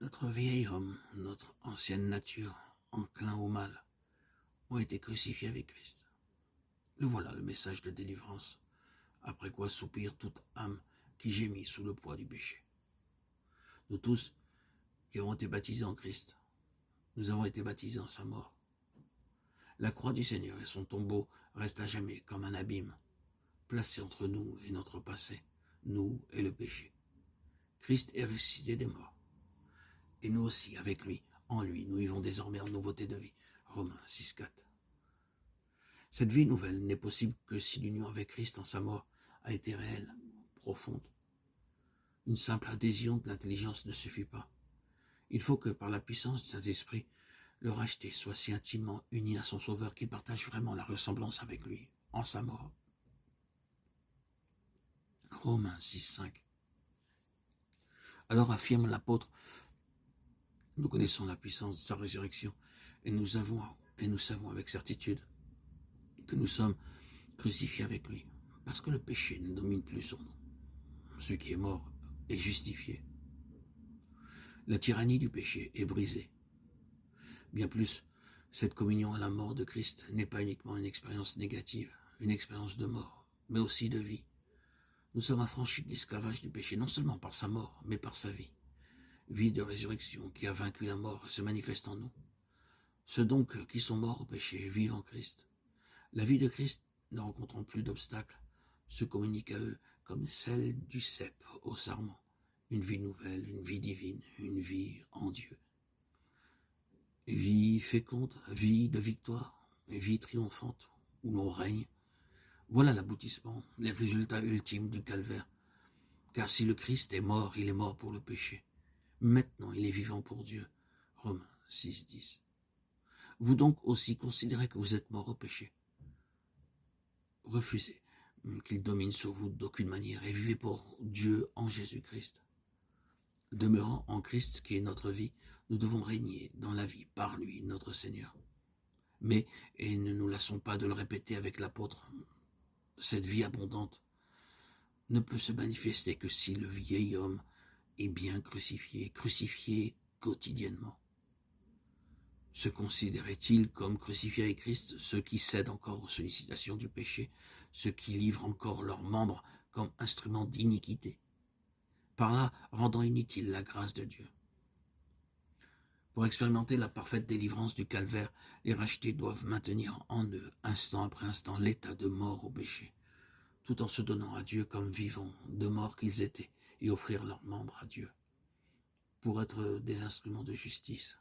Notre vieil homme, notre ancienne nature, enclin au mal, ont été crucifiés avec Christ. Le voilà le message de délivrance, après quoi soupire toute âme qui gémit sous le poids du péché. Nous tous qui avons été baptisés en Christ, nous avons été baptisés en sa mort. La croix du Seigneur et son tombeau restent à jamais comme un abîme, placé entre nous et notre passé, nous et le péché. Christ est ressuscité des morts. Et nous aussi, avec lui, en lui, nous vivons désormais en nouveauté de vie. Romains 6,4. Cette vie nouvelle n'est possible que si l'union avec Christ en sa mort a été réelle, profonde. Une simple adhésion de l'intelligence ne suffit pas. Il faut que, par la puissance de Saint-Esprit, le racheté soit si intimement uni à son Sauveur qu'il partage vraiment la ressemblance avec lui, en sa mort. Romains 6,5. Alors affirme l'apôtre, nous connaissons la puissance de sa résurrection et nous savons avec certitude que nous sommes crucifiés avec lui, parce que le péché ne domine plus sur nous. Ce qui est mort est justifié. La tyrannie du péché est brisée. Bien plus, cette communion à la mort de Christ n'est pas uniquement une expérience négative, une expérience de mort, mais aussi de vie. Nous sommes affranchis de l'esclavage du péché, non seulement par sa mort, mais par sa vie. Vie de résurrection qui a vaincu la mort et se manifeste en nous. Ceux donc qui sont morts au péché vivent en Christ. La vie de Christ, ne rencontrant plus d'obstacles, se communique à eux comme celle du cep au sarment. Une vie nouvelle, une vie divine, une vie en Dieu. Vie féconde, vie de victoire, vie triomphante, où l'on règne. Voilà l'aboutissement, les résultats ultimes du calvaire. Car si le Christ est mort, il est mort pour le péché. Maintenant, il est vivant pour Dieu. Romains 6,10. Vous donc aussi considérez que vous êtes mort au péché. Refusez qu'il domine sur vous d'aucune manière et vivez pour Dieu en Jésus-Christ. Demeurant en Christ qui est notre vie, nous devons régner dans la vie par lui, notre Seigneur. Mais, et ne nous lassons pas de le répéter avec l'apôtre, cette vie abondante ne peut se manifester que si le vieil homme est bien crucifié quotidiennement. Se considérait-il comme crucifié avec Christ ceux qui cèdent encore aux sollicitations du péché, ceux qui livrent encore leurs membres comme instruments d'iniquité, par là rendant inutile la grâce de Dieu. Pour expérimenter la parfaite délivrance du calvaire, les rachetés doivent maintenir en eux, instant après instant, l'état de mort au péché, tout en se donnant à Dieu comme vivants, de mort qu'ils étaient, et offrir leurs membres à Dieu, pour être des instruments de justice.